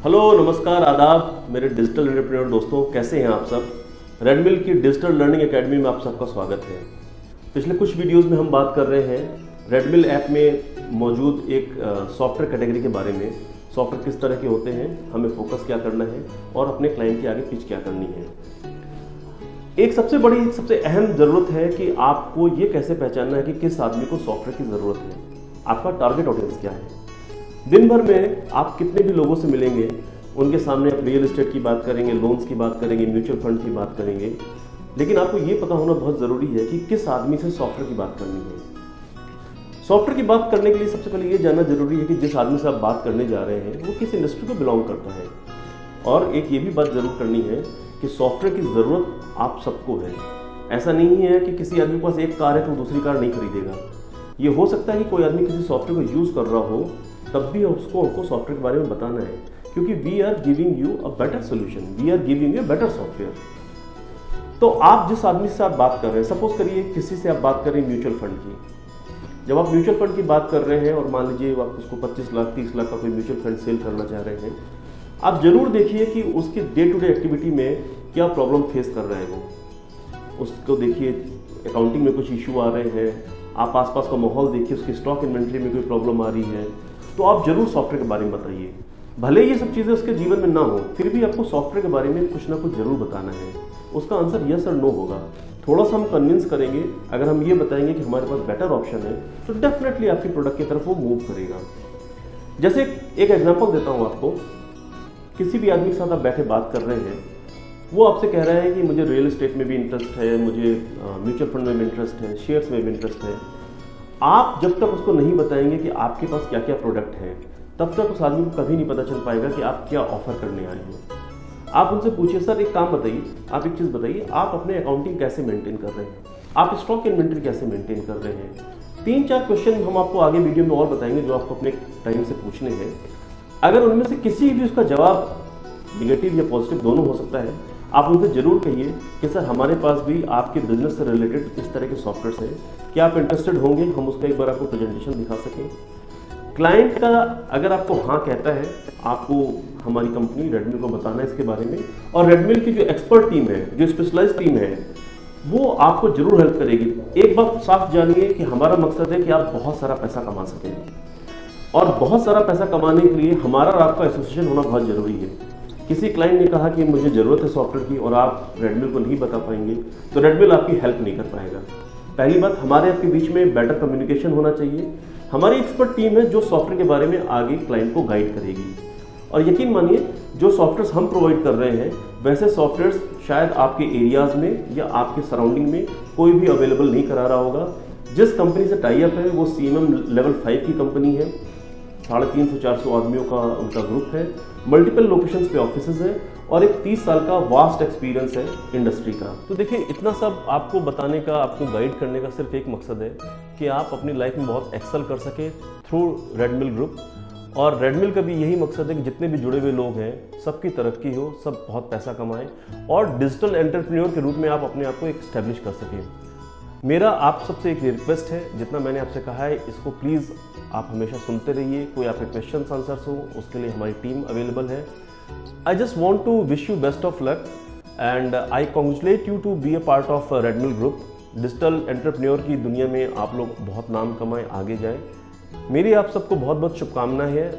Hello, नमस्कार, आदाब मेरे डिजिटल एंटरप्रेन्योर दोस्तों, कैसे हैं आप सब। रेडमिल की डिजिटल लर्निंग एकेडमी में आप सबका स्वागत है। पिछले कुछ वीडियोस में हम बात कर रहे हैं रेडमिल ऐप में मौजूद एक सॉफ्टवेयर कैटेगरी के बारे में। सॉफ्टवेयर किस तरह के होते हैं, हमें फोकस क्या करना है और अपने क्लाइंट के आगे पिच क्या करनी है। एक सबसे अहम ज़रूरत है कि आपको ये कैसे पहचानना है कि किस आदमी को सॉफ्टवेयर की ज़रूरत है, आपका टारगेट ऑडियंस क्या है। दिन भर में आप कितने भी लोगों से मिलेंगे, उनके सामने आप रियल एस्टेट की बात करेंगे, लोन्स की बात करेंगे, म्यूचुअल फंड की बात करेंगे, लेकिन आपको ये पता होना बहुत ज़रूरी है कि किस आदमी से सॉफ्टवेयर की बात करनी है। सॉफ्टवेयर की बात करने के लिए सबसे पहले ये जानना जरूरी है कि जिस आदमी से आप बात करने जा रहे हैं वो किस इंडस्ट्री को बिलोंग करता है। और एक ये भी बात जरूर करनी है कि सॉफ्टवेयर की ज़रूरत आप सबको है। ऐसा नहीं है कि किसी आदमी के पास एक कार है तो दूसरी कार नहीं खरीदेगा। ये हो सकता है कि कोई आदमी किसी सॉफ्टवेयर को यूज़ कर रहा हो, तब भी उसको सॉफ्टवेयर के बारे में बताना है, क्योंकि we are giving you a better solution, we are giving you better software. तो आप जिस आदमी से आप बात कर रहे हैं, सपोज करिए किसी से आप बात कर रहे हैं म्यूचुअल फंड की। जब आप म्यूचुअल फंड की बात कर रहे हैं और मान लीजिए आप उसको 25 लाख 30 लाख का कोई म्यूचुअल फंड सेल करना चाह रहे हैं, आप जरूर देखिए कि उसकी डे टू डे एक्टिविटी में क्या प्रॉब्लम फेस कर रहे हैं वो। उसको देखिए, अकाउंटिंग में कुछ इशू आ रहे हैं, आप आसपास का माहौल देखिए, उसकी स्टॉक इन्वेंट्री में कोई प्रॉब्लम आ रही है, तो आप जरूर सॉफ्टवेयर के बारे में बताइए। भले ये सब चीज़ें उसके जीवन में ना हो, फिर भी आपको सॉफ्टवेयर के बारे में कुछ ना कुछ जरूर बताना है। उसका आंसर यस और नो होगा। थोड़ा सा हम कन्विंस करेंगे, अगर हम ये बताएंगे कि हमारे पास बेटर ऑप्शन है, तो डेफिनेटली आपकी प्रोडक्ट की तरफ वो मूव करेगा। जैसे एक एग्जांपल देता हूँ आपको। किसी भी आदमी के साथ आप बैठे बात कर रहे हैं, वो आपसे कह रहा है कि मुझे रियल एस्टेट में भी इंटरेस्ट है, मुझे म्यूचुअल फंड में भी इंटरेस्ट है, शेयर्स में भी इंटरेस्ट है। आप जब तक उसको नहीं बताएंगे कि आपके पास क्या क्या प्रोडक्ट है, तब तक उस आदमी को कभी नहीं पता चल पाएगा कि आप क्या ऑफर करने आए हैं। आप उनसे पूछिए, सर एक काम बताइए, आप एक चीज़ बताइए, आप अपने अकाउंटिंग कैसे मेंटेन कर रहे हैं, आप स्टॉक इन्वेंट्री कैसे मेंटेन कर रहे हैं। 3-4 क्वेश्चन हम आपको आगे वीडियो में और बताएंगे जो आपको अपने टाइम से पूछने हैं। अगर उनमें से किसी भी उसका जवाब निगेटिव या पॉजिटिव दोनों हो सकता है, आप उनसे ज़रूर कहिए कि सर हमारे पास भी आपके बिजनेस से रिलेटेड इस तरह के सॉफ्टवेयर्स हैं, क्या आप इंटरेस्टेड होंगे, हम उसका एक बार आपको प्रेजेंटेशन दिखा सकें। क्लाइंट का अगर आपको हाँ कहता है, आपको हमारी कंपनी रेडमिल को बताना है इसके बारे में, और रेडमिल की जो एक्सपर्ट टीम है, जो स्पेशलाइज्ड टीम है, वो आपको जरूर हेल्प करेगी। एक बात साफ जानिए कि हमारा मकसद है कि आप बहुत सारा पैसा कमा सकें, और बहुत सारा पैसा कमाने के लिए हमारा और आपका एसोसिएशन होना बहुत ज़रूरी है। किसी क्लाइंट ने कहा कि मुझे ज़रूरत है सॉफ्टवेयर की और आप रेडमिल को नहीं बता पाएंगे, तो रेडमिल आपकी हेल्प नहीं कर पाएगा। पहली बात, हमारे आपके बीच में बेटर कम्युनिकेशन होना चाहिए। हमारी एक्सपर्ट टीम है जो सॉफ्टवेयर के बारे में आगे क्लाइंट को गाइड करेगी। और यकीन मानिए, जो सॉफ्टवेयर्स हम प्रोवाइड कर रहे हैं, वैसे सॉफ्टवेयर्स शायद आपके एरियाज़ में या आपके सराउंडिंग में कोई भी अवेलेबल नहीं करा रहा होगा। जिस कंपनी से टाई अप है वो CMM लेवल 5 की कंपनी है। 350-400 आदमियों का उनका ग्रुप है, मल्टीपल लोकेशंस पे ऑफिसेज है, और एक 30 साल का वास्ट एक्सपीरियंस है इंडस्ट्री का। तो देखिए, इतना सब आपको बताने का, आपको गाइड करने का सिर्फ एक मकसद है कि आप अपनी लाइफ में बहुत एक्सेल कर सके थ्रू रेडमिल ग्रुप। और रेडमिल का भी यही मकसद है कि जितने भी जुड़े हुए लोग हैं, सबकी तरक्की हो, सब बहुत पैसा कमाएं, और डिजिटल एंटरप्रेन्योर के रूप में आप अपने आप को इस्टेब्लिश कर सकें। मेरा आप सबसे एक रिक्वेस्ट है, जितना मैंने आपसे कहा है, इसको प्लीज़ आप हमेशा सुनते रहिए। कोई आपके क्वेश्चन आंसर्स हो, उसके लिए हमारी टीम अवेलेबल है। I just want to wish you best of luck and I congratulate you to be a part of Redmill group. Digital entrepreneur की दुनिया में आप लोग बहुत नाम कमाएं, आगे जाएं। मेरी आप सबको बहुत बहुत शुभकामनाएं हैं,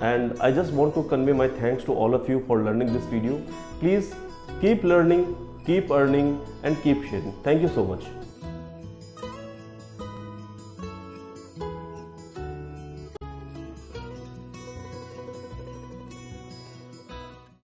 and I just want to convey my thanks to all of you for learning this video. Please keep learning, keep earning and keep sharing. Thank you so much.